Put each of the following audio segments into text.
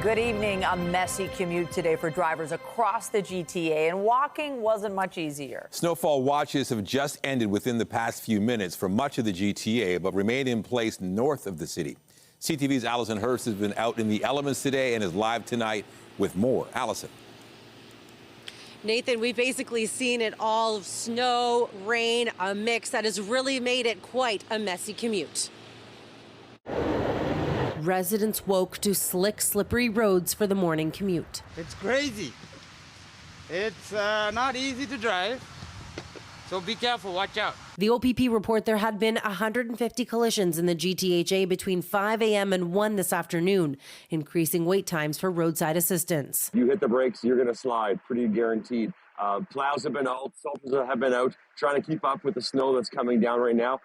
Good evening. A messy commute today for drivers across the GTA, and walking wasn't much easier. Snowfall watches have just ended within the past few minutes for much of the GTA, but remain in place north of the city. CTV's Allison Hurst has been out in the elements today and is live tonight with more. Allison. Nathan, we've basically seen it all: snow, rain, a mix that has really made it quite a messy commute. Residents woke to slick, slippery roads for the morning commute. It's crazy. It's not easy to drive, so be careful, watch out. The OPP report there had been 150 collisions in the GTHA between 5 a.m. and 1 this afternoon, increasing wait times for roadside assistance. You hit the brakes, you're going to slide, pretty guaranteed. Plows have been out, salters have been out, trying to keep up with the snow that's coming down right now.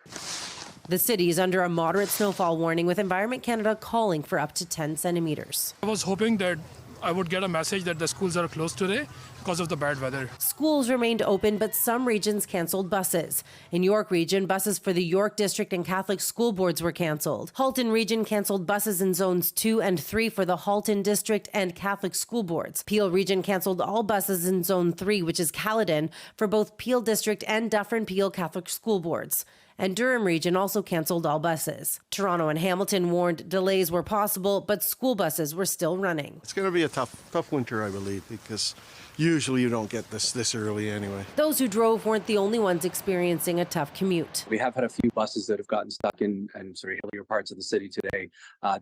The city is under a moderate snowfall warning, with Environment Canada calling for up to 10 centimeters. I was hoping that I would get a message that the schools are closed today because of the bad weather. Schools remained open, but some regions canceled buses. In York Region, buses for the York District and Catholic school boards were canceled. Halton Region canceled buses in zones 2 and 3 for the Halton District and Catholic school boards. Peel Region canceled all buses in zone 3, which is Caledon, for both Peel District and Dufferin-Peel Catholic school boards. And Durham Region also canceled all buses. Toronto and Hamilton warned delays were possible, but school buses were still running. It's going to be a tough winter, I believe, because usually you don't get this early anyway. Those who drove weren't the only ones experiencing a tough commute. We have had a few buses that have gotten stuck in sort of hillier parts of the city today.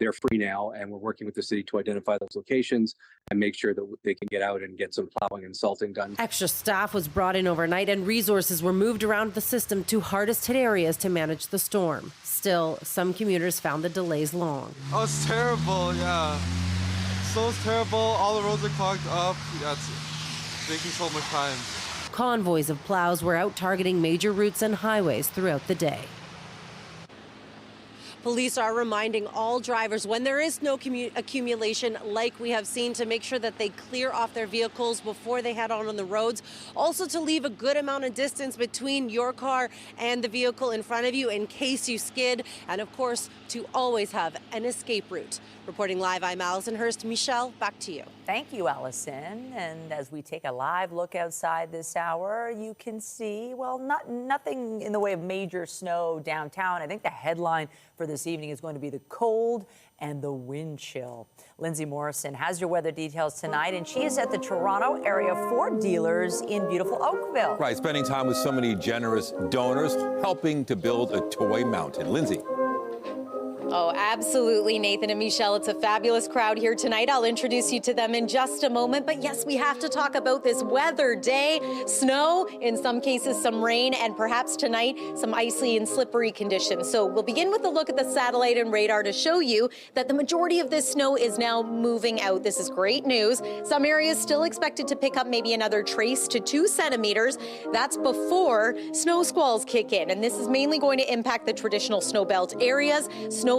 They're free now, and we're working with the city to identify those locations and make sure that they can get out and get some plowing and salting done. Extra staff was brought in overnight, and resources were moved around the system to hardest hit areas to manage the storm. Still, some commuters found the delays long. Oh, it's terrible, yeah. So terrible. All the roads are clogged up. Yeah, it's taking so much time. Convoys of plows were out targeting major routes and highways throughout the day. Police are reminding all drivers when there is no accumulation like we have seen, to make sure that they clear off their vehicles before they head on the roads. Also to leave a good amount of distance between your car and the vehicle in front of you in case you skid. And of course, to always have an escape route. Reporting live, I'm Allison Hurst. Michelle, back to you. Thank you, Allison. And as we take a live look outside this hour, you can see, well, nothing in the way of major snow downtown. I think the headline for this evening is going to be the cold and the wind chill. Lindsay Morrison has your weather details tonight, and she is at the Toronto area Ford dealers in beautiful Oakville. Right, spending time with so many generous donors, helping to build a toy mountain. Lindsay. Oh, absolutely, Nathan and Michelle. It's a fabulous crowd here tonight. I'll introduce you to them in just a moment. But yes, we have to talk about this weather day. Snow, in some cases some rain, and perhaps tonight some icy and slippery conditions. So we'll begin with a look at the satellite and radar to show you that the majority of this snow is now moving out. This is great news. Some areas still expected to pick up maybe another trace to 2 centimeters. That's before snow squalls kick in. And this is mainly going to impact the traditional snow belt areas. Snowfall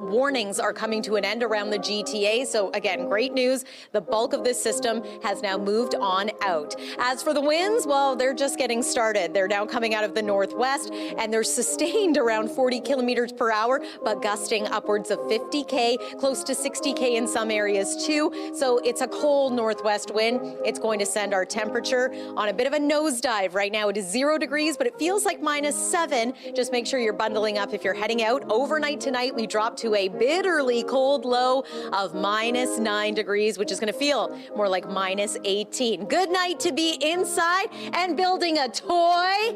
warnings are coming to an end around the GTA. So again, great news. The bulk of this system has now moved on out. As for the winds, well, they're just getting started. They're now coming out of the northwest, and they're sustained around 40 kilometers per hour, but gusting upwards of 50K, close to 60K in some areas too. So it's a cold northwest wind. It's going to send our temperature on a bit of a nosedive. Right now it is 0 degrees, but it feels like -7. Just make sure you're bundling up if you're heading out. Overnight tonight, we drop to a bitterly cold low of -9 degrees, which is going to feel more like -18. Good night to be inside and building a toy.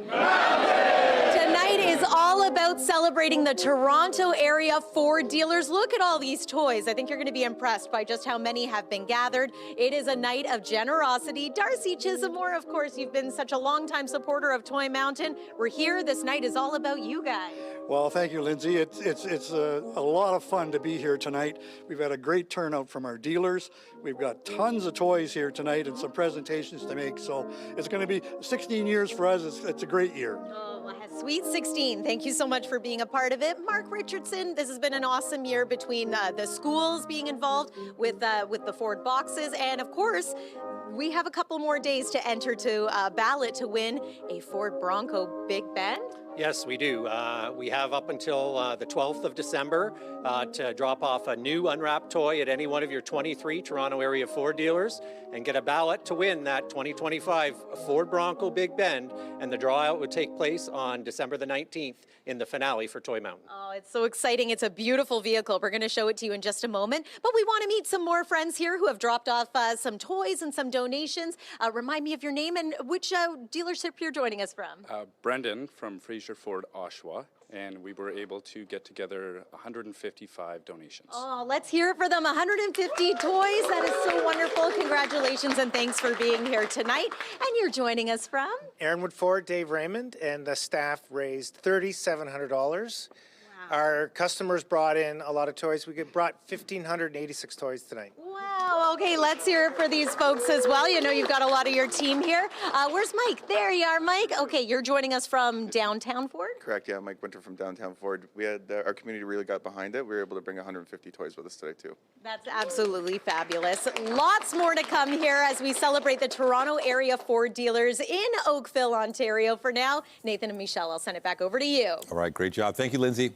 Tonight is all about celebrating the Toronto area Ford dealers. Look at all these toys. I think you're going to be impressed by just how many have been gathered. It is a night of generosity. Darcy Chismore, of course, you've been such a longtime supporter of Toy Mountain. We're here. This night is all about you guys. Well, thank you, Lindsay. It's a lot of fun to be here tonight. We've had a great turnout from our dealers. We've got tons of toys here tonight and some presentations to make. So it's going to be 16 years for us. It's a great year. Oh, sweet 16. Thank you so much for being a part of it. Mark Richardson, this has been an awesome year between the schools being involved with the Ford boxes. And of course, we have a couple more days to enter to ballot to win a Ford Bronco Big Bend. Yes, we do. We have up until the 12th of December to drop off a new unwrapped toy at any one of your 23 Toronto area Ford dealers and get a ballot to win that 2025 Ford Bronco Big Bend. And the drawout would take place on December the 19th in the finale for Toy Mountain. Oh, it's so exciting. It's a beautiful vehicle. We're going to show it to you in just a moment. But we want to meet some more friends here who have dropped off some toys and some donations. Remind me of your name and which dealership you're joining us from. Brendan from Fraser Ford Oshawa, and we were able to get together 155 donations. Oh, let's hear it for them. 150 toys. That is so wonderful. Congratulations and thanks for being here tonight. And you're joining us from? Aaronwood Ford, Dave Raymond, and the staff raised $3,700. Our customers brought in a lot of toys. We brought 1,586 toys tonight. Wow. Okay, let's hear it for these folks as well. You know, you've got a lot of your team here. Where's Mike? There you are, Mike. Okay, you're joining us from downtown Ford? Correct, yeah. Mike Winter from downtown Ford. We had our community really got behind it. We were able to bring 150 toys with us today, too. That's absolutely fabulous. Lots more to come here as we celebrate the Toronto area Ford dealers in Oakville, Ontario. For now, Nathan and Michelle, I'll send it back over to you. All right, great job. Thank you, Lindsay.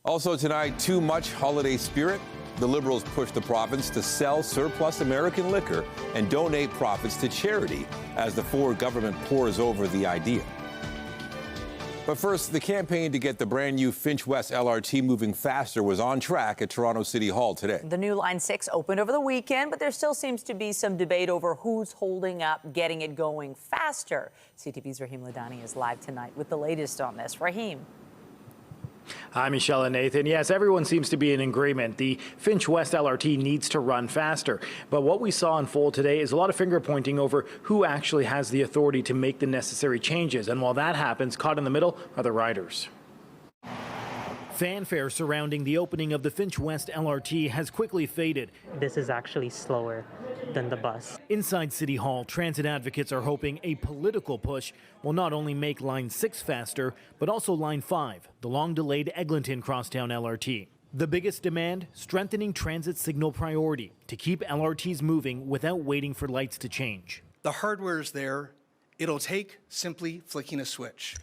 Also tonight, too much holiday spirit. The Liberals push the province to sell surplus American liquor and donate profits to charity as the Ford government pores over the idea. But first, the campaign to get the brand new Finch West LRT moving faster was on track at Toronto City Hall today. The new Line 6 opened over the weekend, but there still seems to be some debate over who's holding up getting it going faster. CTV's Rahim Ladani is live tonight with the latest on this. Rahim. Hi, Michelle and Nathan. Yes, everyone seems to be in agreement. The Finch West LRT needs to run faster. But what we saw unfold today is a lot of finger pointing over who actually has the authority to make the necessary changes. And while that happens, caught in the middle are the riders. Fanfare surrounding the opening of the Finch West LRT has quickly faded. This is actually slower than the bus. Inside City Hall, transit advocates are hoping a political push will not only make Line 6 faster, but also Line 5, the long-delayed Eglinton Crosstown LRT. The biggest demand, strengthening transit signal priority to keep LRTs moving without waiting for lights to change. The hardware is there. It'll take simply flicking a switch.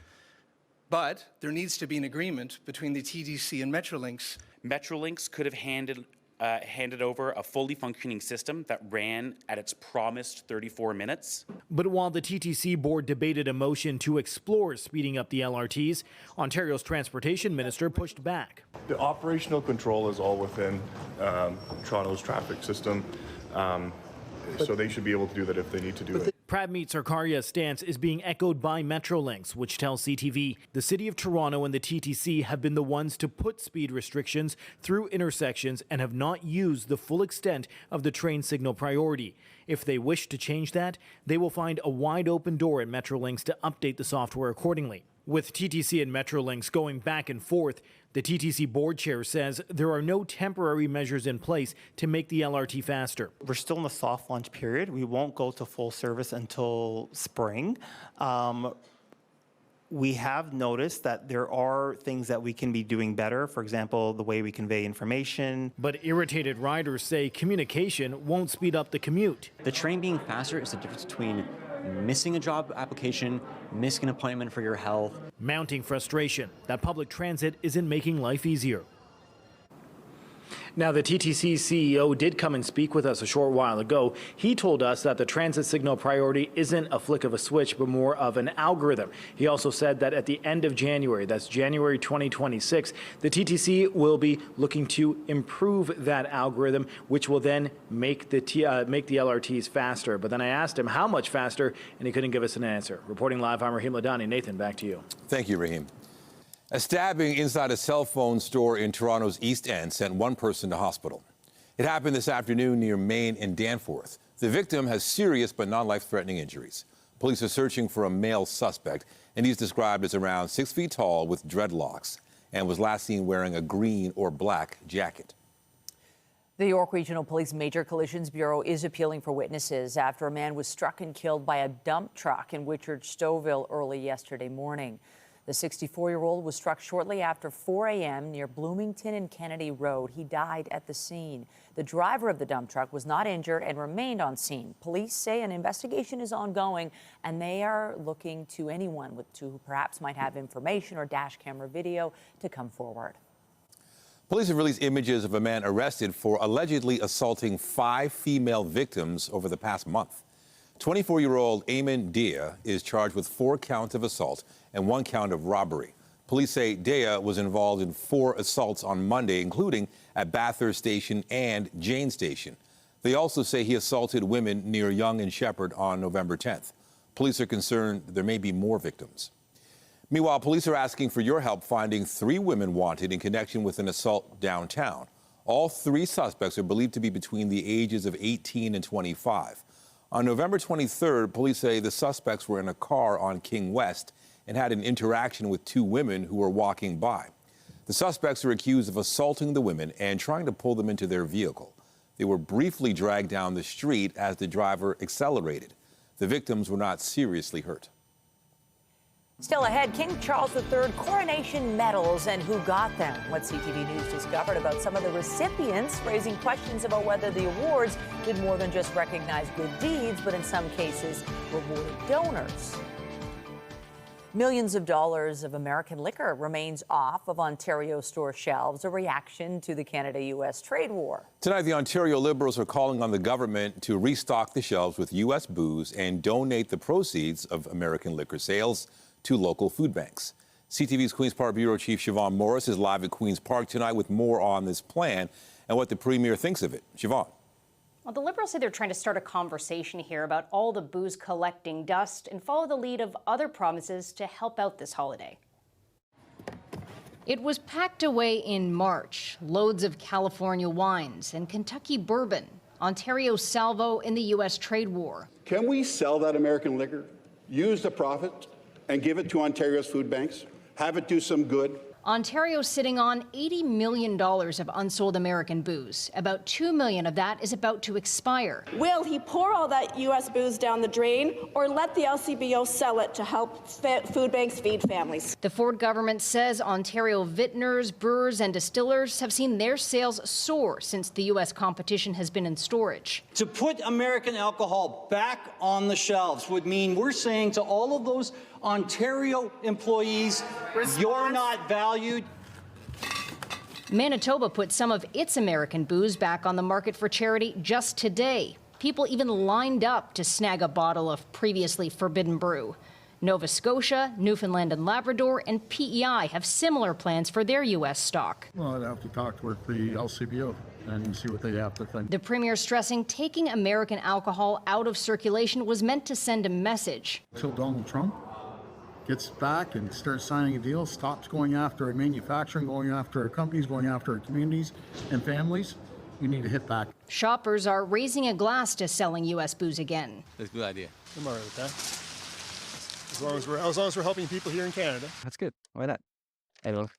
But there needs to be an agreement between the TTC and Metrolinx. Metrolinx could have handed over a fully functioning system that ran at its promised 34 minutes. But while the TTC board debated a motion to explore speeding up the LRTs, Ontario's transportation minister pushed back. The operational control is all within Toronto's traffic system, so they should be able to do that if they need to do it. Pradmeet Sarkaria's stance is being echoed by Metrolinx, which tells CTV the City of Toronto and the TTC have been the ones to put speed restrictions through intersections and have not used the full extent of the train signal priority. If they wish to change that, they will find a wide open door at Metrolinx to update the software accordingly. With TTC and Metrolinx going back and forth, the TTC board chair says there are no temporary measures in place to make the LRT faster. We're still in the soft launch period. We won't go to full service until spring. We have noticed that there are things that we can be doing better. For example, the way we convey information. But irritated riders say communication won't speed up the commute. The train being faster is the difference between missing a job application, missing an appointment for your health. Mounting frustration that public transit isn't making life easier. Now, the TTC CEO did come and speak with us a short while ago. He told us that the transit signal priority isn't a flick of a switch, but more of an algorithm. He also said that at the end of January, that's January 2026, the TTC will be looking to improve that algorithm, which will then make the LRTs faster. But then I asked him how much faster, and he couldn't give us an answer. Reporting live, I'm Rahim Ladani. Nathan, back to you. Thank you, Rahim. A stabbing inside a cell phone store in Toronto's East End sent one person to hospital. It happened this afternoon near Main and Danforth. The victim has serious but non-life-threatening injuries. Police are searching for a male suspect, and he's described as around 6 feet tall with dreadlocks and was last seen wearing a green or black jacket. The York Regional Police Major Collisions Bureau is appealing for witnesses after a man was struck and killed by a dump truck in Whitchurch-Stouffville early yesterday morning. The 64-year-old was struck shortly after 4 a.m. near Bloomington and Kennedy Road. He died at the scene. The driver of the dump truck was not injured and remained on scene. Police say an investigation is ongoing, and they are looking to anyone who perhaps might have information or dash camera video to come forward. Police have released images of a man arrested for allegedly assaulting 5 female victims over the past month. 24-year-old Eamon Dia is charged with 4 counts of assault and 1 count of robbery. Police say Dia was involved in 4 assaults on Monday, including at Bathurst Station and Jane Station. They also say he assaulted women near Yonge and Shepherd on November 10th. Police are concerned there may be more victims. Meanwhile, police are asking for your help finding 3 women wanted in connection with an assault downtown. All 3 suspects are believed to be between the ages of 18 and 25. On November 23rd, police say the suspects were in a car on King West and had an interaction with 2 women who were walking by. The suspects are accused of assaulting the women and trying to pull them into their vehicle. They were briefly dragged down the street as the driver accelerated. The victims were not seriously hurt. Still ahead, King Charles III coronation medals and who got them. What CTV News discovered about some of the recipients, raising questions about whether the awards did more than just recognize good deeds, but in some cases rewarded donors. Millions of dollars of American liquor remains off of Ontario store shelves, a reaction to the Canada-U.S. trade war. Tonight, the Ontario Liberals are calling on the government to restock the shelves with U.S. booze and donate the proceeds of American liquor sales to local food banks. CTV's Queen's Park Bureau Chief Siobhan Morris is live at Queen's Park tonight with more on this plan and what the Premier thinks of it. Siobhan. Well, the Liberals say they're trying to start a conversation here about all the booze collecting dust and follow the lead of other provinces to help out this holiday. It was packed away in March. Loads of California wines and Kentucky bourbon. Ontario's salvo in the U.S. trade war. Can we sell that American liquor, use the profit, and give it to Ontario's food banks? Have it do some good? Ontario's sitting on $80 million of unsold American booze. About $2 million of that is about to expire. Will he pour all that U.S. booze down the drain or let the LCBO sell it to help food banks feed families? The Ford government says Ontario vintners, brewers and distillers have seen their sales soar since the U.S. competition has been in storage. To put American alcohol back on the shelves would mean we're saying to all of those Ontario employees, you're not valued. Manitoba put some of its American booze back on the market for charity just today. People even lined up to snag a bottle of previously forbidden brew. Nova Scotia, Newfoundland and Labrador, and PEI have similar plans for their U.S. stock. Well, I'd have to talk with the LCBO and see what they have to think. The Premier stressing taking American alcohol out of circulation was meant to send a message. Until Donald Trump gets back and starts signing a deal, stops going after our manufacturing, going after our companies, going after our communities and families, we need to hit back. Shoppers are raising a glass to selling U.S. booze again. That's a good idea. I'm all right with that. As long as we're helping people here in Canada. That's good. Why not? It'll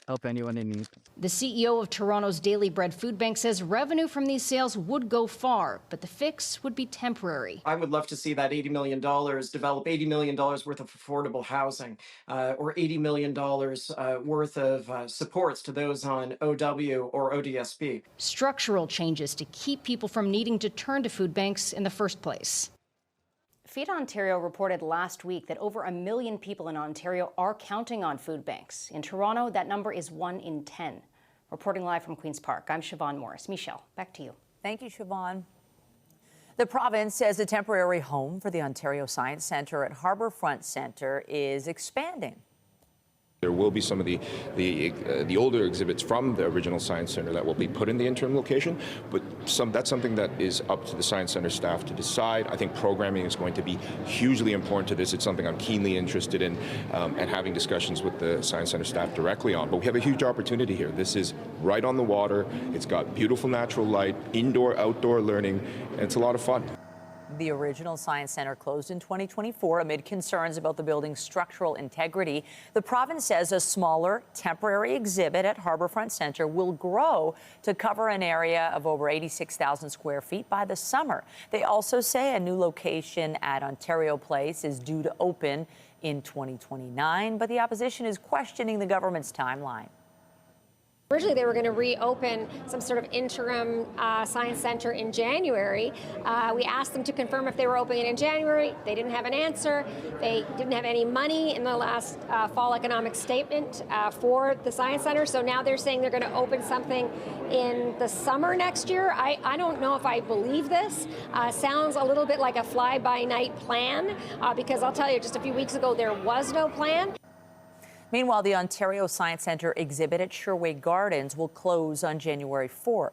help anyone in need. The CEO of Toronto's Daily Bread Food Bank says revenue from these sales would go far, but the fix would be temporary. I would love to see that $80 million develop $80 million worth of affordable housing or $80 million worth of supports to those on OW or ODSP. Structural changes to keep people from needing to turn to food banks in the first place. Feed Ontario reported last week that over 1 million people in Ontario are counting on food banks. In Toronto, that number is 1 in 10. Reporting live from Queen's Park, I'm Siobhan Morris. Michelle, back to you. Thank you, Siobhan. The province says a temporary home for the Ontario Science Centre at Harbourfront Centre is expanding. There will be some of the older exhibits from the original Science Centre that will be put in the interim location, but that's something that is up to the Science Centre staff to decide. I think programming is going to be hugely important to this. It's something I'm keenly interested in and having discussions with the Science Centre staff directly on. But we have a huge opportunity here. This is right on the water. It's got beautiful natural light, indoor, outdoor learning, and it's a lot of fun. The original Science Centre closed in 2024 amid concerns about the building's structural integrity. The province says a smaller, temporary exhibit at Harbourfront Centre will grow to cover an area of over 86,000 square feet by the summer. They also say a new location at Ontario Place is due to open in 2029, but the opposition is questioning the government's timeline. Originally, they were going to reopen some sort of interim science center in January. We asked them to confirm if they were opening it in January. They didn't have an answer. They didn't have any money in the last fall economic statement for the science center. So now they're saying they're going to open something in the summer next year. I don't know if I believe this. Sounds a little bit like a fly-by-night plan, because I'll tell you, just a few weeks ago, there was no plan. Meanwhile, the Ontario Science Centre exhibit at Sherway Gardens will close on January 4th.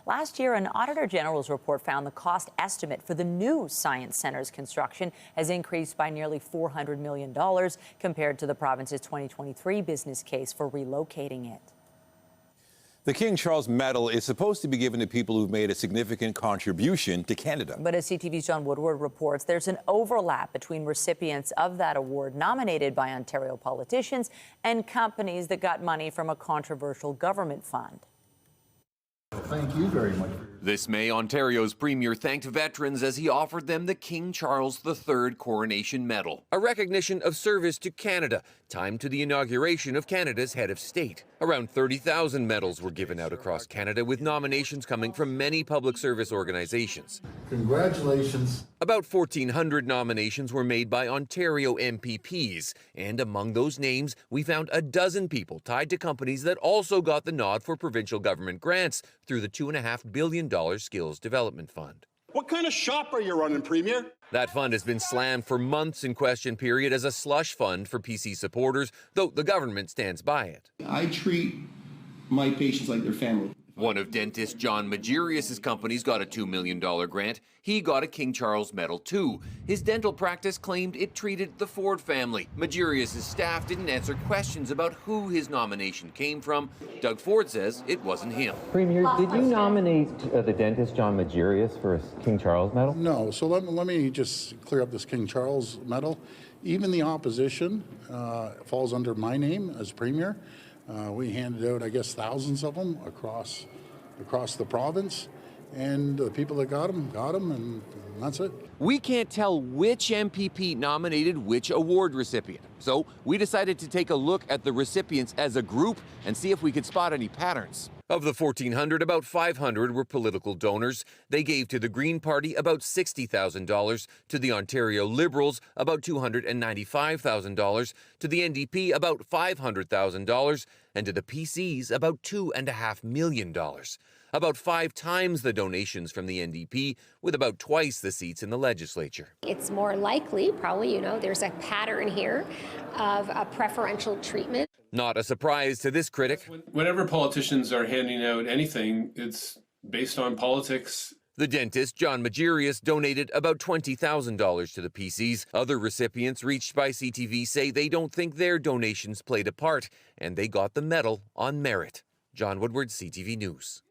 Last year, an Auditor General's report found the cost estimate for the new Science Centre's construction has increased by nearly $400 million compared to the province's 2023 business case for relocating it. The King Charles Medal is supposed to be given to people who've made a significant contribution to Canada. But as CTV's John Woodward reports, there's an overlap between recipients of that award nominated by Ontario politicians and companies that got money from a controversial government fund. Thank you very much. This May, Ontario's Premier thanked veterans as he offered them the King Charles III Coronation Medal, a recognition of service to Canada, timed to the inauguration of Canada's head of state. Around 30,000 medals were given out across Canada, with nominations coming from many public service organizations. Congratulations. About 1,400 nominations were made by Ontario MPPs, and among those names, we found a dozen people tied to companies that also got the nod for provincial government grants through the $2.5 billion Skills Development Fund. What kind of shop are you running, Premier? That fund has been slammed for months in question period as a slush fund for PC supporters, though the government stands by it. I treat my patients like their family. One of dentist John Magirius' companies got a $2 million grant. He got a King Charles Medal too. His dental practice claimed it treated the Ford family. Magirius' staff didn't answer questions about who his nomination came from. Doug Ford says it wasn't him. Premier, did you nominate the dentist John Magirius for a King Charles Medal? No, so let me just clear up this King Charles Medal. Even the opposition falls under my name as Premier. We handed out, I guess, thousands of them across the province, and the people that got them, and that's it. We can't tell which MPP nominated which award recipient, so we decided to take a look at the recipients as a group and see if we could spot any patterns. Of the 1,400, about 500 were political donors. They gave to the Green Party about $60,000, to the Ontario Liberals about $295,000, to the NDP about $500,000, and to the PCs about $2.5 million. About 5 times the donations from the NDP, with about twice the seats in the legislature. It's more likely, probably, there's a pattern here of a preferential treatment. Not a surprise to this critic. Whenever politicians are handing out anything, it's based on politics. The dentist, John Magirius, donated about $20,000 to the PCs. Other recipients reached by CTV say they don't think their donations played a part, and they got the medal on merit. John Woodward, CTV News.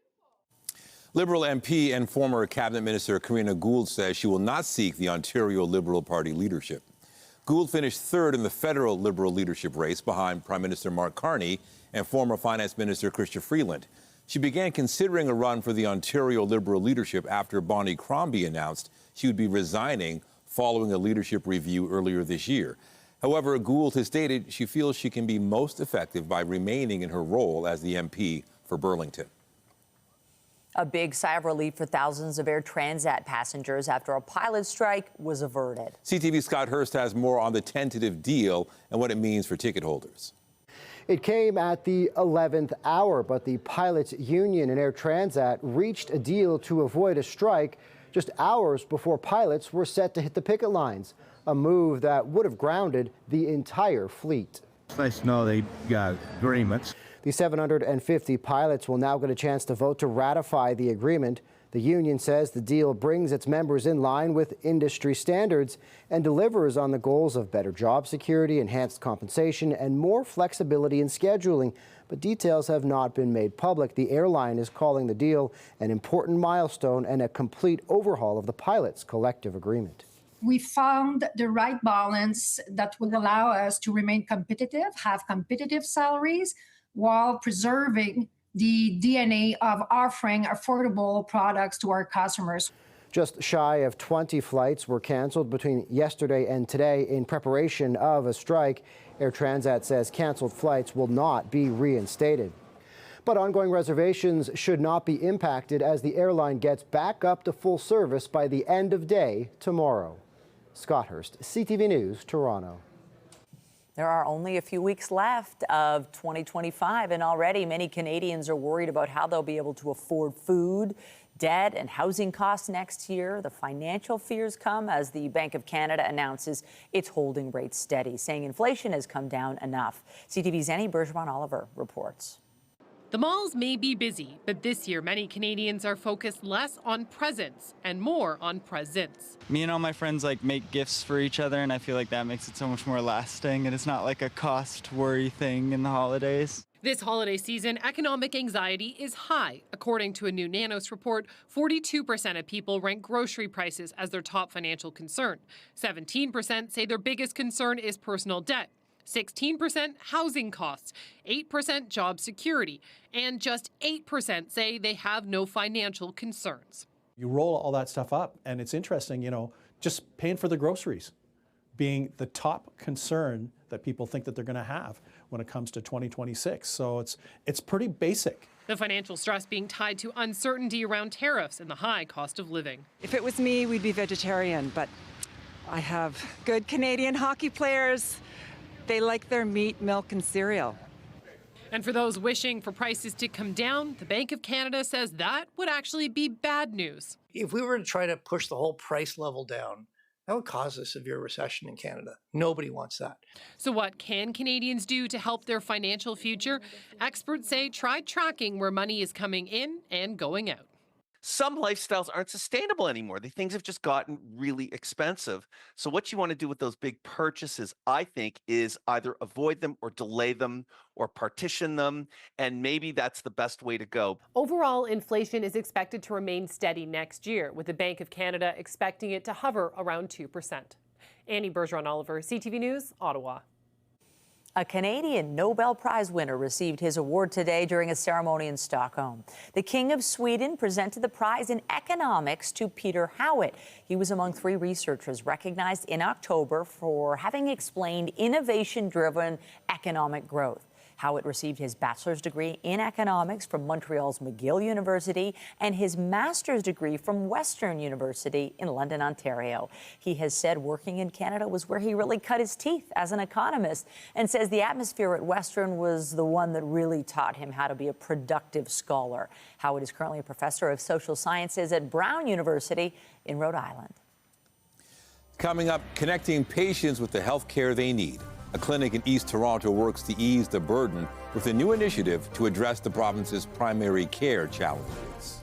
Liberal MP and former Cabinet Minister Karina Gould says she will not seek the Ontario Liberal Party leadership. Gould finished third in the federal Liberal leadership race behind Prime Minister Mark Carney and former Finance Minister Chrystia Freeland. She began considering a run for the Ontario Liberal leadership after Bonnie Crombie announced she would be resigning following a leadership review earlier this year. However, Gould has stated she feels she can be most effective by remaining in her role as the MP for Burlington. A big sigh of relief for thousands of Air Transat passengers after a pilot strike was averted. CTV's Scott Hurst has more on the tentative deal and what it means for ticket holders. It came at the 11th hour, but the pilots' union and Air Transat reached a deal to avoid a strike just hours before pilots were set to hit the picket lines, a move that would have grounded the entire fleet. It's nice to know they got agreements. The 750 pilots will now get a chance to vote to ratify the agreement. The union says the deal brings its members in line with industry standards and delivers on the goals of better job security, enhanced compensation, and more flexibility in scheduling. But details have not been made public. The airline is calling the deal an important milestone and a complete overhaul of the pilots' collective agreement. We found the right balance that will allow us to remain competitive, have competitive salaries, while preserving the DNA of offering affordable products to our customers. Just shy of 20 flights were canceled between yesterday and today in preparation of a strike. Air Transat says canceled flights will not be reinstated. But ongoing reservations should not be impacted as the airline gets back up to full service by the end of day tomorrow. Scott Hurst, CTV News, Toronto. There are only a few weeks left of 2025, and already many Canadians are worried about how they'll be able to afford food, debt, and housing costs next year. The financial fears come as the Bank of Canada announces it's holding rates steady, saying inflation has come down enough. CTV's Annie Bergeron-Oliver reports. The malls may be busy, but this year many Canadians are focused less on presents and more on presents. Me and all my friends make gifts for each other, and I feel like that makes it so much more lasting, and it's not like a cost worry thing in the holidays. This holiday season, economic anxiety is high. According to a new Nanos report, 42% of people rank grocery prices as their top financial concern. 17% say their biggest concern is personal debt. 16% housing costs, 8% job security, and just 8% say they have no financial concerns. You roll all that stuff up, and it's interesting, just paying for the groceries being the top concern that people think that they're going to have when it comes to 2026. So it's pretty basic. The financial stress being tied to uncertainty around tariffs and the high cost of living. If it was me, we'd be vegetarian, but I have good Canadian hockey players. They like their meat, milk, and cereal. And for those wishing for prices to come down, the Bank of Canada says that would actually be bad news. If we were to try to push the whole price level down, that would cause a severe recession in Canada. Nobody wants that. So what can Canadians do to help their financial future? Experts say try tracking where money is coming in and going out. Some lifestyles aren't sustainable anymore. Things have just gotten really expensive. So what you want to do with those big purchases, I think, is either avoid them or delay them or partition them. And maybe that's the best way to go. Overall, inflation is expected to remain steady next year, with the Bank of Canada expecting it to hover around 2%. Annie Bergeron-Oliver, CTV News, Ottawa. A Canadian Nobel Prize winner received his award today during a ceremony in Stockholm. The King of Sweden presented the prize in economics to Peter Howitt. He was among 3 researchers recognized in October for having explained innovation-driven economic growth. Howitt received his bachelor's degree in economics from Montreal's McGill University and his master's degree from Western University in London, Ontario. He has said working in Canada was where he really cut his teeth as an economist, and says the atmosphere at Western was the one that really taught him how to be a productive scholar. Howitt is currently a professor of social sciences at Brown University in Rhode Island. Coming up, connecting patients with the health care they need. A clinic in East Toronto works to ease the burden with a new initiative to address the province's primary care challenges.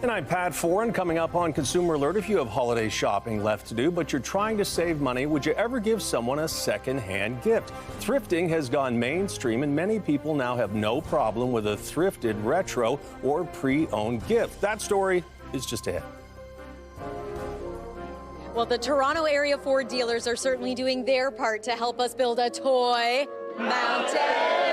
And I'm Pat Foran. Coming up on Consumer Alert, if you have holiday shopping left to do, but you're trying to save money, would you ever give someone a second-hand gift? Thrifting has gone mainstream, and many people now have no problem with a thrifted, retro, or pre-owned gift. That story is just ahead. Well, the Toronto area Ford dealers are certainly doing their part to help us build a toy mountain.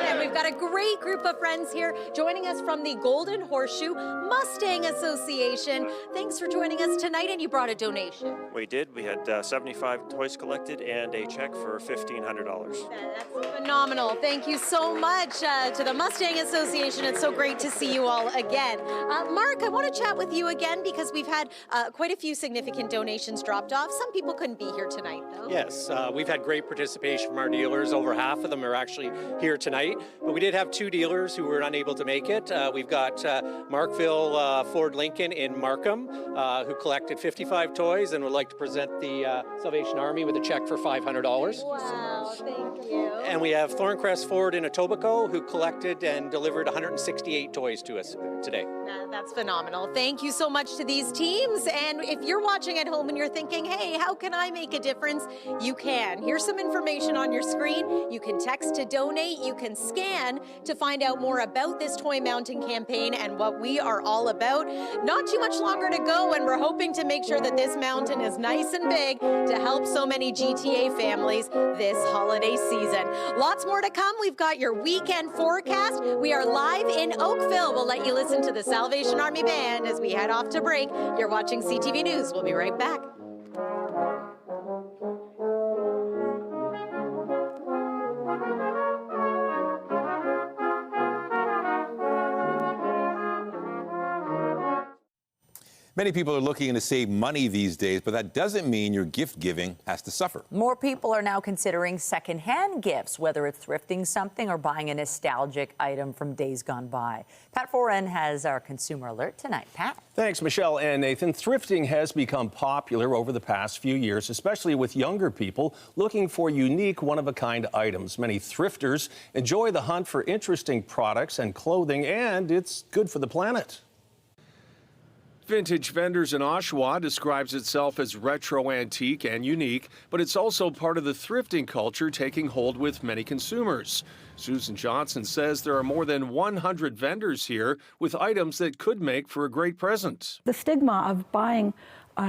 And we've got a great group of friends here joining us from the Golden Horseshoe Mustang Association. Thanks for joining us tonight, and you brought a donation. We did. We had 75 toys collected and a check for $1,500. That's phenomenal. Thank you so much to the Mustang Association. It's so great to see you all again. Mark, I want to chat with you again because we've had quite a few significant donations dropped off. Some people couldn't be here tonight, though. Yes, we've had great participation from our dealers. Over half of them are actually here tonight, but we did have 2 dealers who were unable to make it. We've got Markville Ford Lincoln in Markham, who collected 55 toys and would like to present the Salvation Army with a check for $500. Wow, thank you. And we have Thorncrest Ford in Etobicoke, who collected and delivered 168 toys to us today. That's phenomenal. Thank you so much to these teams. And if you're watching at home and you're thinking, hey, how can I make a difference? You can. Here's some information on your screen. You can text to donate. You can scan can to find out more about this Toy Mountain campaign and what we are all about. Not too much longer to go, and we're hoping to make sure that this mountain is nice and big to help so many GTA families this holiday season. Lots more to come. We've got your weekend forecast. We are live in Oakville. We'll let you listen to the Salvation Army Band as we head off to break. You're watching CTV News. We'll be right back. Many people are looking to save money these days, but that doesn't mean your gift giving has to suffer. More people are now considering secondhand gifts, whether it's thrifting something or buying a nostalgic item from days gone by. Pat Foran has our consumer alert tonight. Pat? Thanks, Michelle and Nathan. Thrifting has become popular over the past few years, especially with younger people looking for unique, one-of-a-kind items. Many thrifters enjoy the hunt for interesting products and clothing, and it's good for the planet. Vintage Vendors in Oshawa describes itself as retro, antique, and unique, but it's also part of the thrifting culture taking hold with many consumers. Susan Johnson says there are more than 100 vendors here with items that could make for a great present. The stigma of buying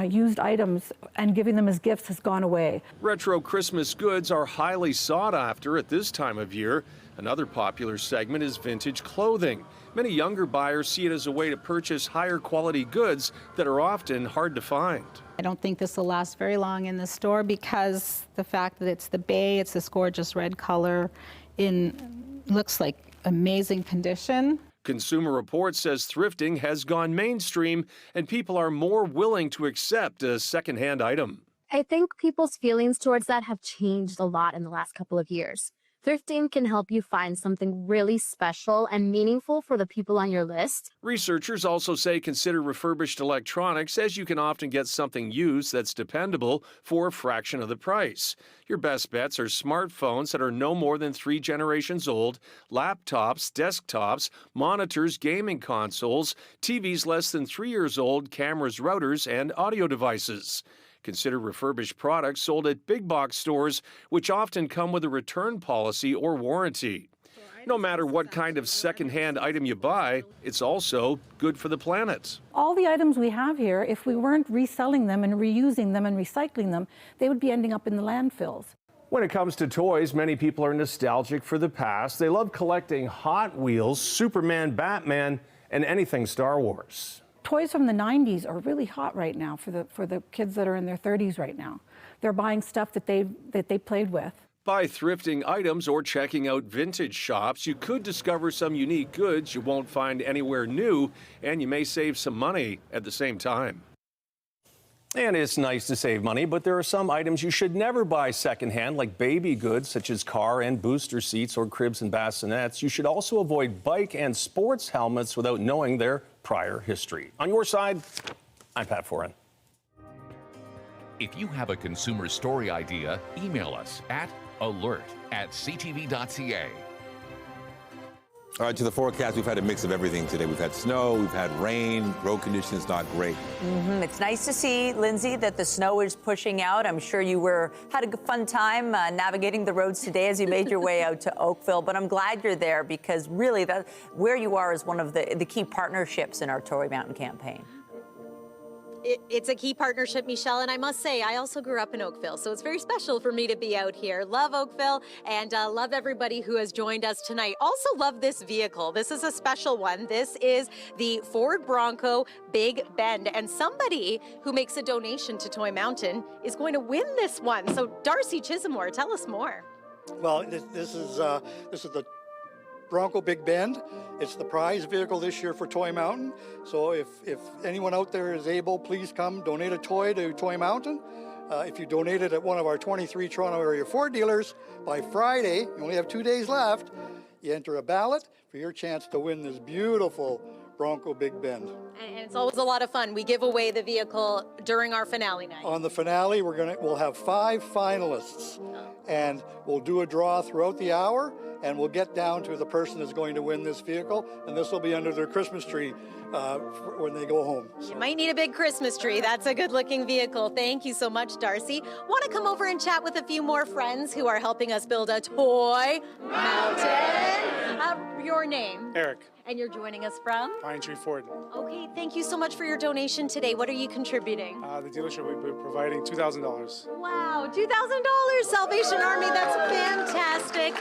used items and giving them as gifts has gone away. Retro Christmas goods are highly sought after at this time of year. Another popular segment is vintage clothing. Many younger buyers see it as a way to purchase higher quality goods that are often hard to find. I don't think this will last very long in the store because the fact that it's the bay, it's this gorgeous red color looks like amazing condition. Consumer Reports says thrifting has gone mainstream and people are more willing to accept a secondhand item. I think people's feelings towards that have changed a lot in the last couple of years. Thrifting can help you find something really special and meaningful for the people on your list. Researchers also say consider refurbished electronics, as you can often get something used that's dependable for a fraction of the price. Your best bets are smartphones that are no more than 3 generations old, laptops, desktops, monitors, gaming consoles, TVs less than 3 years old, cameras, routers, and audio devices. Consider refurbished products sold at big box stores, which often come with a return policy or warranty. No matter what kind of secondhand item you buy, it's also good for the planet. All the items we have here, if we weren't reselling them and reusing them and recycling them, they would be ending up in the landfills. When it comes to toys, many people are nostalgic for the past. They love collecting Hot Wheels, Superman, Batman, and anything Star Wars. Toys from the 90s are really hot right now for the kids that are in their 30s right now. They're buying stuff that they played with. By thrifting items or checking out vintage shops, you could discover some unique goods you won't find anywhere new, and you may save some money at the same time. And it's nice to save money, but there are some items you should never buy secondhand, like baby goods such as car and booster seats or cribs and bassinets. You should also avoid bike and sports helmets without knowing their prior history. On your side, I'm Pat Foran. If you have a consumer story idea, email us at alert@ctv.ca. All right, to the forecast, we've had a mix of everything today. We've had snow, we've had rain, road conditions not great. It's nice to see, Lindsay, that the snow is pushing out. I'm sure you had a fun time navigating the roads today as you made your way out to Oakville, but I'm glad you're there because really where you are is one of the key partnerships in our Toy Mountain campaign. It's a key partnership, Michelle, and I must say, I also grew up in Oakville, so it's very special for me to be out here. Love Oakville, and love everybody who has joined us tonight. Also love this vehicle. This is a special one. This is the Ford Bronco Big Bend, and somebody who makes a donation to Toy Mountain is going to win this one. So Darcy Chisholmore, tell us more. Well, this is the Bronco Big Bend. It's the prize vehicle this year for Toy Mountain. So if anyone out there is able, please come donate a toy to Toy Mountain. If you donate it at one of our 23 Toronto area Ford dealers by Friday, you only have 2 days left, you enter a ballot for your chance to win this beautiful Bronco Big Bend. And it's always a lot of fun. We give away the vehicle during our finale night. On the finale, we'll have 5 finalists, and we'll do a draw throughout the hour, and we'll get down to the person that's going to win this vehicle, and this will be under their Christmas tree when they go home. You might need a big Christmas tree. That's a good-looking vehicle. Thank you so much, Darcy. Want to come over and chat with a few more friends who are helping us build a toy mountain? Your name? Eric. And you're joining us from? Pine Tree Ford. Okay, thank you so much for your donation today. What are you contributing? The dealership will be providing $2,000. Wow, $2,000, Salvation Army. That's fantastic.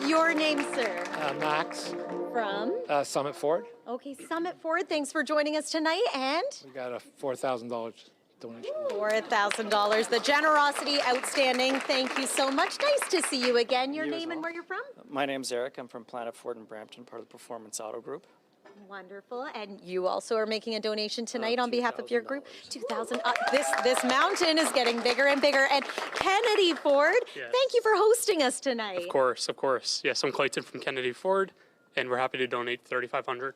Your name, sir? Max. From? Summit Ford. Okay, Summit Ford. Thanks for joining us tonight. And? We got a $4,000 donation. $4,000. The generosity, outstanding. Thank you so much. Nice to see you again. Your name and where you're from? My name's Eric. I'm from Planet Ford in Brampton, part of the Performance Auto Group. Wonderful. And you also are making a donation tonight on behalf of your group. $2,000. This mountain is getting bigger and bigger. And Kennedy Ford, Yes. Thank you for hosting us tonight. Of course, of course. Yes, I'm Clayton from Kennedy Ford, and we're happy to donate $3,500.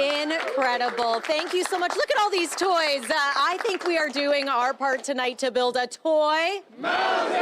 Incredible. Thank you so much. Look at all these toys. I think we are doing our part tonight to build a toy mountain.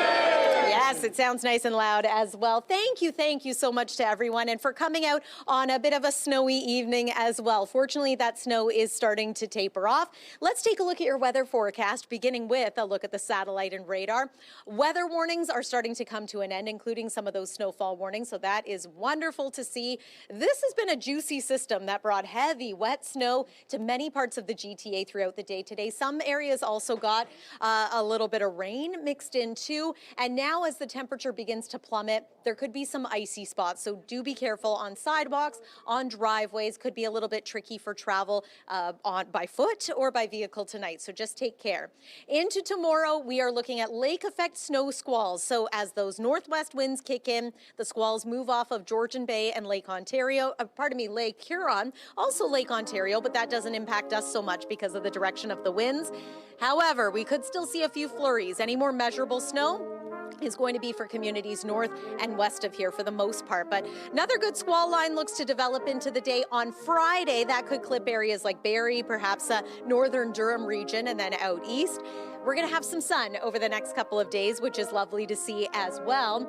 Yes, it sounds nice and loud as well. Thank you so much to everyone and for coming out on a bit of a snowy evening as well. Fortunately, that snow is starting to taper off. Let's take a look at your weather forecast, beginning with a look at the satellite and radar. Weather warnings are starting to come to an end, including some of those snowfall warnings, so that is wonderful to see. This has been a juicy system that brought heavy, wet snow to many parts of the GTA throughout the day today. Some areas also got a little bit of rain mixed in too. And now as the temperature begins to plummet, there could be some icy spots. So do be careful on sidewalks, on driveways. Could be a little bit tricky for travel by foot or by vehicle tonight. So just take care. Into tomorrow, we are looking at lake effect snow squalls. So as those northwest winds kick in, the squalls move off of Georgian Bay and Lake Ontario, Lake Huron, also Lake Ontario, but that doesn't impact us so much because of the direction of the winds. However, we could still see a few flurries. Any more measurable snow is going to be for communities north and west of here for the most part. But another good squall line looks to develop into the day on Friday. That could clip areas like Barrie, perhaps northern Durham region, and then out east. We're going to have some sun over the next couple of days, which is lovely to see as well.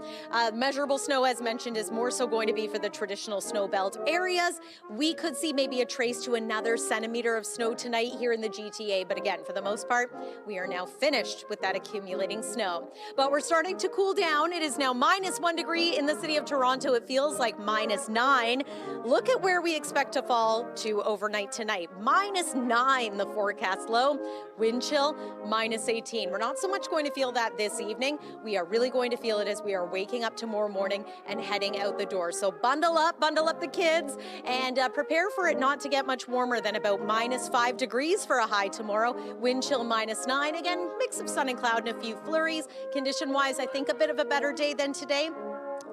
Measurable snow, as mentioned, is more so going to be for the traditional snow belt areas. We could see maybe a trace to another centimeter of snow tonight here in the GTA. But again, for the most part, we are now finished with that accumulating snow. But we're starting to cool down. It is now -1 degree in the city of Toronto. It feels like -9. Look at where we expect to fall to overnight tonight. -9, the forecast low. Wind chill, -18. We're not so much going to feel that this evening. We are really going to feel it as we are waking up tomorrow morning and heading out the door. So bundle up the kids, and prepare for it not to get much warmer than about -5 degrees for a high tomorrow. Wind chill -9. Again, mix of sun and cloud and a few flurries. Condition-wise, I think a bit of a better day than today,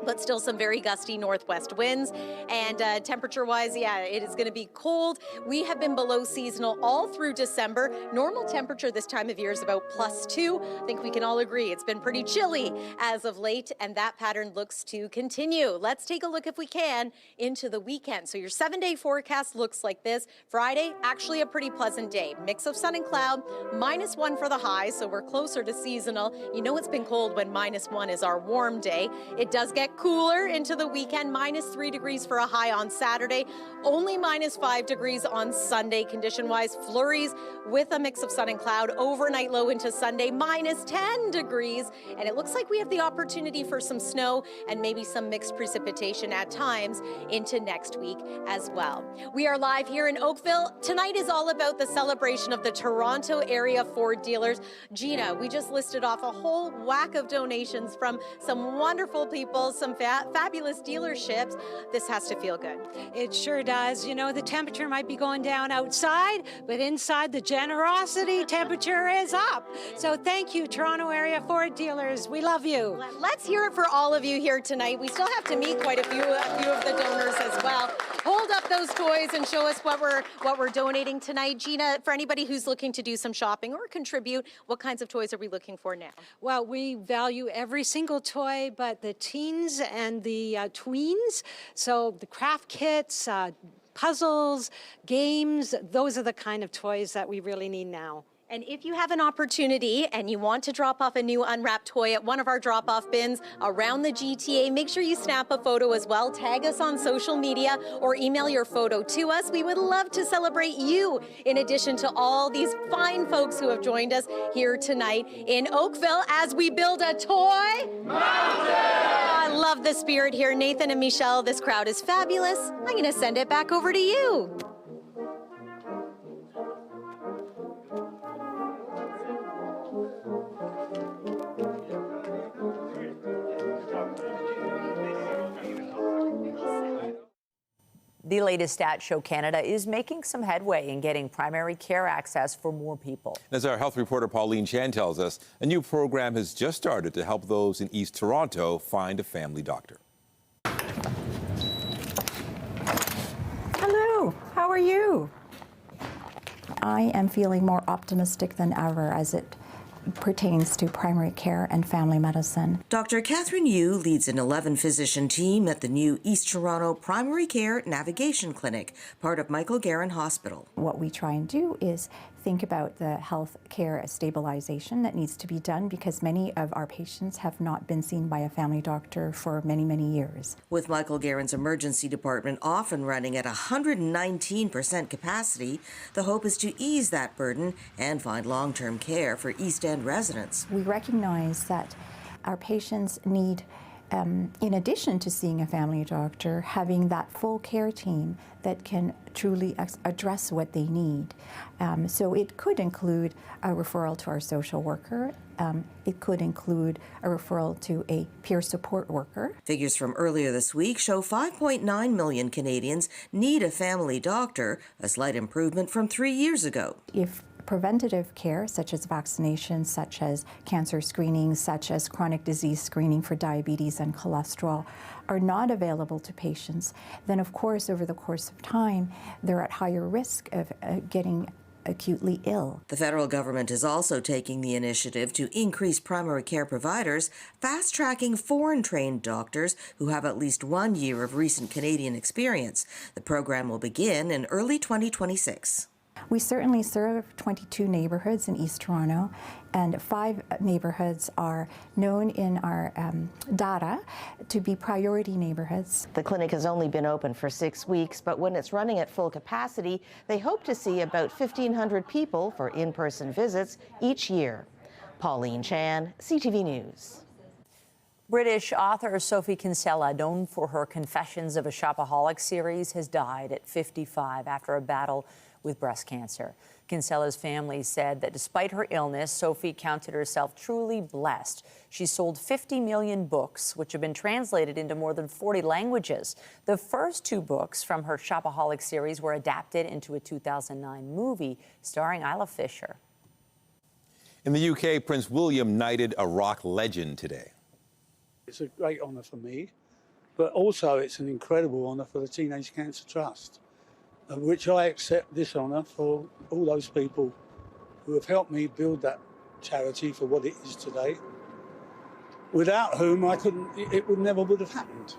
but still some very gusty northwest winds. And temperature-wise, yeah, it is going to be cold. We have been below seasonal all through December. Normal temperature this time of year is about +2. I think we can all agree it's been pretty chilly as of late, and that pattern looks to continue. Let's take a look, if we can, into the weekend. So your 7-day forecast looks like this. Friday, actually a pretty pleasant day. Mix of sun and cloud, -1 for the high, so we're closer to seasonal. You know it's been cold when -1 is our warm day. It does get cooler into the weekend, -3 degrees for a high on Saturday, only -5 degrees on Sunday. Condition-wise, flurries with a mix of sun and cloud. Overnight low into Sunday, -10 degrees. And it looks like we have the opportunity for some snow and maybe some mixed precipitation at times into next week as well. We are live here in Oakville. Tonight is all about the celebration of the Toronto area Ford dealers. Gina, we just listed off a whole whack of donations from some wonderful people, some fabulous dealerships. This has to feel good. It sure does. You know, the temperature might be going down outside, but inside the generosity temperature is up. So thank you, Toronto area Ford dealers. We love you. Let's hear it for all of you here tonight. We still have to meet quite a few of the donors as well. Hold up those toys and show us what we're donating tonight. Gina, for anybody who's looking to do some shopping or contribute, what kinds of toys are we looking for now? Well, we value every single toy, but the teens and the tweens, so the craft kits, puzzles, games. Those are the kind of toys that we really need now. And if you have an opportunity and you want to drop off a new unwrapped toy at one of our drop-off bins around the GTA, make sure you snap a photo as well, tag us on social media, or email your photo to us. We would love to celebrate you, in addition to all these fine folks who have joined us here tonight in Oakville as we build a toy mountain. I love the spirit here. Nathan and Michelle, this crowd is fabulous. I'm going to send it back over to you. The latest stats show Canada is making some headway in getting primary care access for more people. As our health reporter Pauline Chan tells us, a new program has just started to help those in East Toronto find a family doctor. Hello, how are you? I am feeling more optimistic than ever as it pertains to primary care and family medicine. Dr. Catherine Yu leads an 11-physician team at the new East Toronto Primary Care Navigation Clinic, part of Michael Garron Hospital. What we try and do is think about the health care stabilization that needs to be done because many of our patients have not been seen by a family doctor for many, many years. With Michael Garron's emergency department often running at 119% capacity, the hope is to ease that burden and find long-term care for East End residents. We recognize that our patients need, in addition to seeing a family doctor, having that full care team that can truly address what they need. So it could include a referral to our social worker. It could include a referral to a peer support worker. Figures from earlier this week show 5.9 million Canadians need a family doctor, a slight improvement from 3 years ago. If preventative care, such as vaccinations, such as cancer screening, such as chronic disease screening for diabetes and cholesterol, are not available to patients, then of course, over the course of time, they're at higher risk of getting acutely ill. The federal government is also taking the initiative to increase primary care providers, fast-tracking foreign-trained doctors who have at least 1 year of recent Canadian experience. The program will begin in early 2026. We certainly serve 22 neighborhoods in East Toronto, and 5 neighborhoods are known in our data to be priority neighborhoods. The clinic has only been open for 6 weeks, but when it's running at full capacity, they hope to see about 1,500 people for in-person visits each year. Pauline Chan, CTV News. British author Sophie Kinsella, known for her Confessions of a Shopaholic series, has died at 55 after a battle with breast cancer. Kinsella's family said that despite her illness, Sophie counted herself truly blessed. She sold 50 million books, which have been translated into more than 40 languages. The first 2 books from her Shopaholic series were adapted into a 2009 movie starring Isla Fisher. In the UK, Prince William knighted a rock legend today. It's a great honour for me, but also it's an incredible honour for the Teenage Cancer Trust, of which I accept this honour for all those people who have helped me build that charity for what it is today, without whom it would never have happened.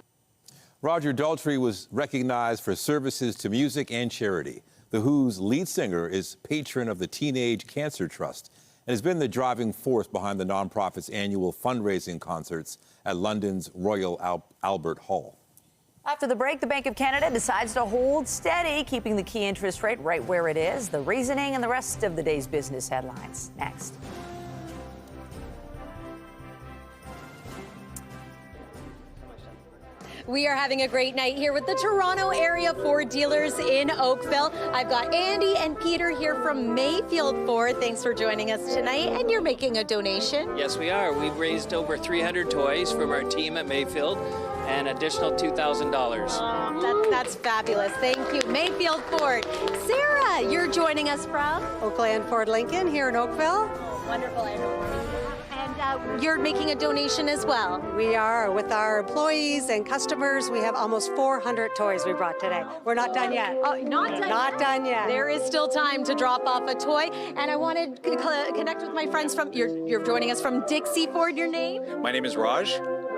Roger Daltrey was recognized for services to music and charity. The Who's lead singer is patron of the Teenage Cancer Trust and has been the driving force behind the nonprofit's annual fundraising concerts at London's Royal Albert Hall. After the break, the Bank of Canada decides to hold steady, keeping the key interest rate right where it is. The reasoning and the rest of the day's business headlines next. We are having a great night here with the Toronto area Ford dealers in Oakville. I've got Andy and Peter here from Mayfield Ford. Thanks for joining us tonight, and you're making a donation. Yes, we are. We've raised over 300 toys from our team at Mayfield, and additional $2,000. That's fabulous. Thank you. Mayfield Ford. Sarah, you're joining us from? Oakland Ford Lincoln here in Oakville. Wonderful. And you're making a donation as well. We are. With our employees and customers, we have almost 400 toys we brought today. We're not done yet. Oh, not done yet. There is still time to drop off a toy. And I wanted to connect with my friends from, you're joining us from Dixie Ford. Your name? My name is Raj.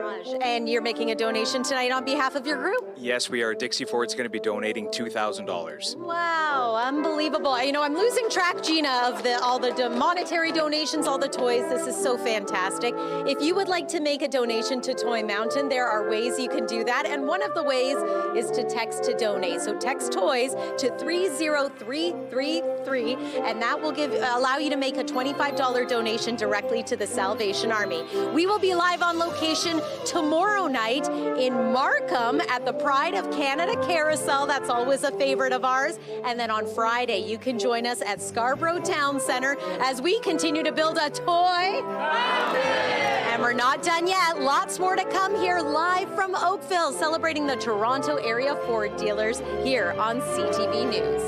Raj. And you're making a donation tonight on behalf of your group? Yes, we are. Dixie Ford's going to be donating $2,000. Wow, unbelievable. You know, I'm losing track, Gina, of all the monetary donations, all the toys. This is so fantastic. If you would like to make a donation to Toy Mountain, there are ways you can do that. And one of the ways is to text to donate. So text toys to 30333, and that will allow you to make a $25 donation directly to the Salvation Army. We will be live on location tomorrow night in Markham at the Pride of Canada Carousel. That's always a favorite of ours. And then on Friday, you can join us at Scarborough Town Center as we continue to build a toy. And we're not done yet. Lots more to come here live from Oakville, celebrating the Toronto area Ford dealers here on CTV News.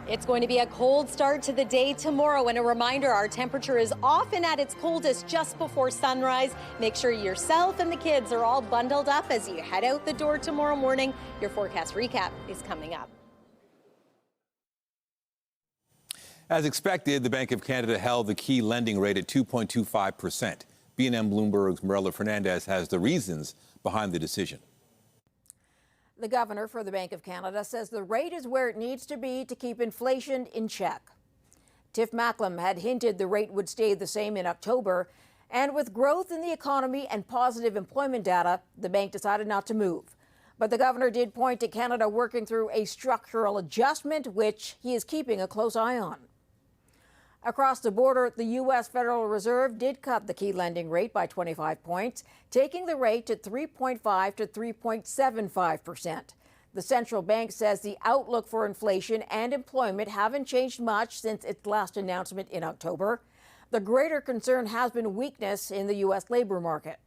It's going to be a cold start to the day tomorrow, and a reminder, our temperature is often at its coldest just before sunrise. Make sure yourself and the kids are all bundled up as you head out the door tomorrow morning. Your forecast recap is coming up. As expected, the Bank of Canada held the key lending rate at 2.25%. BNN Bloomberg's Marilla Fernandez has the reasons behind the decision. The governor for the Bank of Canada says the rate is where it needs to be to keep inflation in check. Tiff Macklem had hinted the rate would stay the same in October, and with growth in the economy and positive employment data, the bank decided not to move. But the governor did point to Canada working through a structural adjustment, which he is keeping a close eye on. Across the border, the U.S. Federal Reserve did cut the key lending rate by 25 points, taking the rate to 3.5 to 3.75%. The central bank says the outlook for inflation and employment haven't changed much since its last announcement in October. The greater concern has been weakness in the U.S. labor market.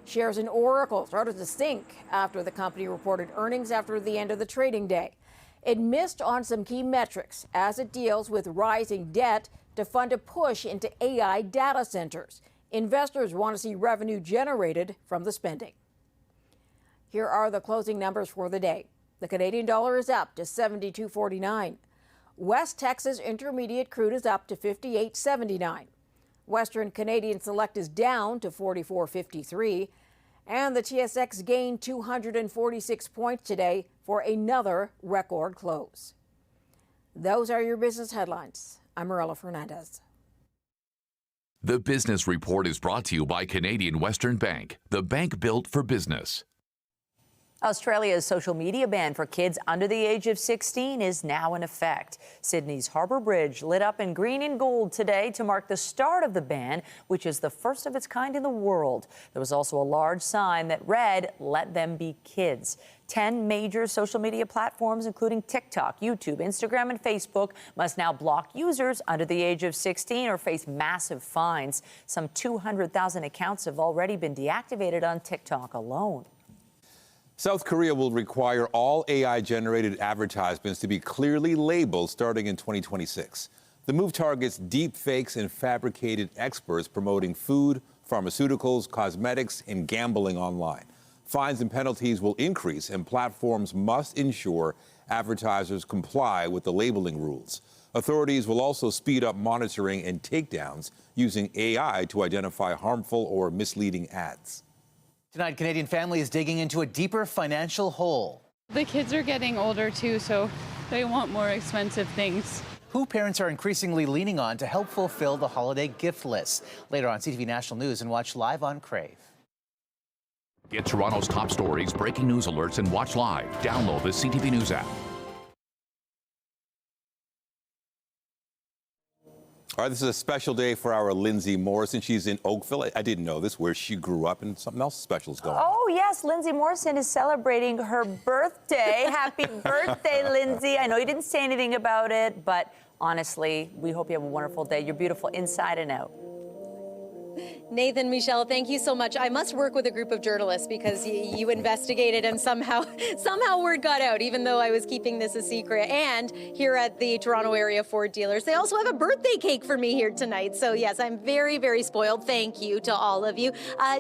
Shares in Oracle started to sink after the company reported earnings after the end of the trading day. It missed on some key metrics as it deals with rising debt to fund a push into AI data centers. Investors want to see revenue generated from the spending. Here are the closing numbers for the day. The Canadian dollar is up to 72.49. West Texas Intermediate crude is up to 58.79. Western Canadian Select is down to 44.53. And the TSX gained 246 points today for another record close. Those are your business headlines. I'm Marilla Fernandez. The Business Report is brought to you by Canadian Western Bank, the bank built for business. Australia's social media ban for kids under the age of 16 is now in effect. Sydney's Harbour Bridge lit up in green and gold today to mark the start of the ban, which is the first of its kind in the world. There was also a large sign that read, "Let them be kids." 10 major social media platforms, including TikTok, YouTube, Instagram, and Facebook, must now block users under the age of 16 or face massive fines. Some 200,000 accounts have already been deactivated on TikTok alone. South Korea will require all AI-generated advertisements to be clearly labeled starting in 2026. The move targets deep fakes and fabricated experts promoting food, pharmaceuticals, cosmetics, and gambling online. Fines and penalties will increase, and platforms must ensure advertisers comply with the labeling rules. Authorities will also speed up monitoring and takedowns using AI to identify harmful or misleading ads. Tonight, Canadian families digging into a deeper financial hole. The kids are getting older too, so they want more expensive things. Who parents are increasingly leaning on to help fulfill the holiday gift list. Later on CTV National News and watch live on Crave. Get Toronto's top stories, breaking news alerts, and watch live. Download the CTV News app. All right, this is a special day for our Lindsay Morrison. She's in Oakville. I didn't know this, where she grew up, and something else special is going on. Oh, yes, Lindsay Morrison is celebrating her birthday. Happy birthday, Lindsay. I know you didn't say anything about it, but honestly, we hope you have a wonderful day. You're beautiful inside and out. Nathan, Michelle, thank you so much. I must work with a group of journalists because you investigated and somehow word got out, even though I was keeping this a secret. And here at the Toronto Area Ford dealers, they also have a birthday cake for me here tonight. So yes, I'm very, very spoiled. Thank you to all of you.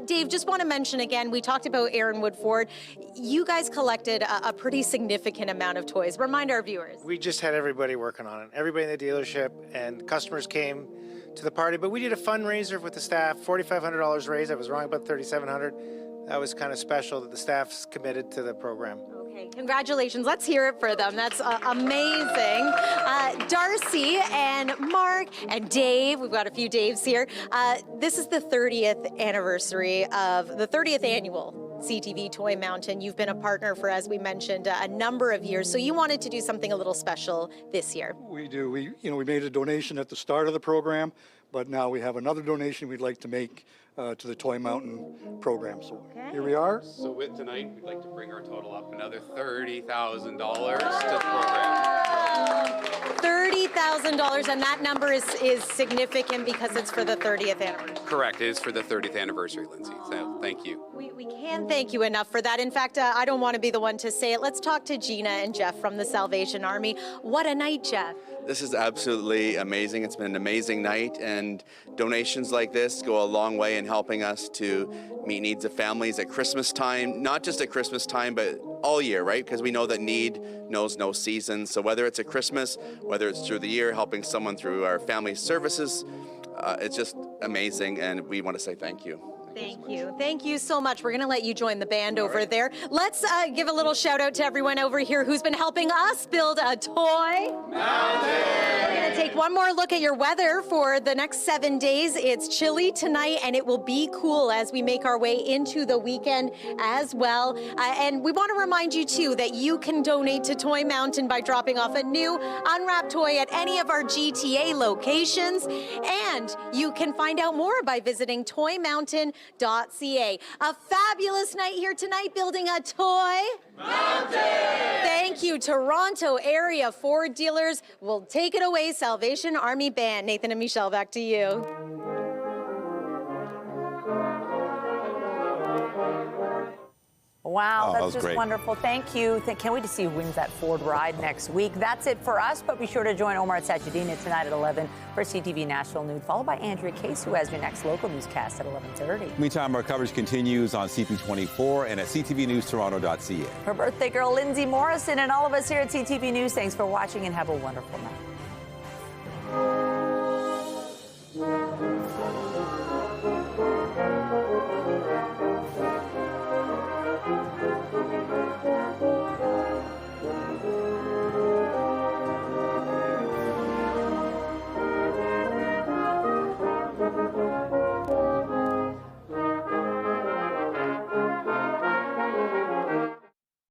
Dave, just want to mention again, we talked about Aaron Wood Ford. You guys collected a pretty significant amount of toys. Remind our viewers. We just had everybody working on it. Everybody in the dealership, and customers came to the party, but we did a fundraiser with the staff, $4,500 raised. I was wrong about $3,700. That was kind of special that the staff's committed to the program. Okay, congratulations. Let's hear it for them. That's amazing. Darcy and Mark and Dave, we've got a few Daves here. This is the 30th anniversary of the 30th annual CTV Toy Mountain. You've been a partner for, as we mentioned, a number of years. So you wanted to do something a little special this year. We do. We made a donation at the start of the program, but now we have another donation we'd like to make to the Toy Mountain program. So here we are. So with tonight, we'd like to bring our total up another $30,000 to the program. $30,000, and that number is significant because it's for the 30th anniversary. Correct. It is for the 30th anniversary, Lindsay. So thank you. We can't thank you enough for that. In fact, I don't want to be the one to say it. Let's talk to Gina and Jeff from the Salvation Army. What a night, Jeff. This is absolutely amazing. It's been an amazing night, and donations like this go a long way in helping us to meet needs of families at Christmas time, not just at Christmas time, but all year, right? Because we know that need knows no season. So whether it's at Christmas, whether it's through the year, helping someone through our family services, it's just amazing, and we want to say thank you. Thank you. Thank you so much. We're going to let you join the band over there. Let's give a little shout out to everyone over here who's been helping us build a toy mountain. We're going to take one more look at your weather for the next 7 days. It's chilly tonight, and it will be cool as we make our way into the weekend as well. And we want to remind you, too, that you can donate to Toy Mountain by dropping off a new unwrapped toy at any of our GTA locations. And you can find out more by visiting toymountain.ca. A fabulous night here tonight building a toy mountain. Thank you, Toronto Area Ford dealers. We'll take it away, Salvation Army Band. Nathan and Michelle, back to you. Wow, that that's just great. wonderful. Thank you. Can't wait to see who wins that Ford ride next week. That's it for us, but be sure to join Omar Sajidina tonight at 11 for CTV National News, followed by Andrea Case, who has your next local newscast at 11:30. Meantime, our coverage continues on CP24 and at ctvnewstoronto.ca. Her birthday girl, Lindsay Morrison, and all of us here at CTV News, thanks for watching and have a wonderful night.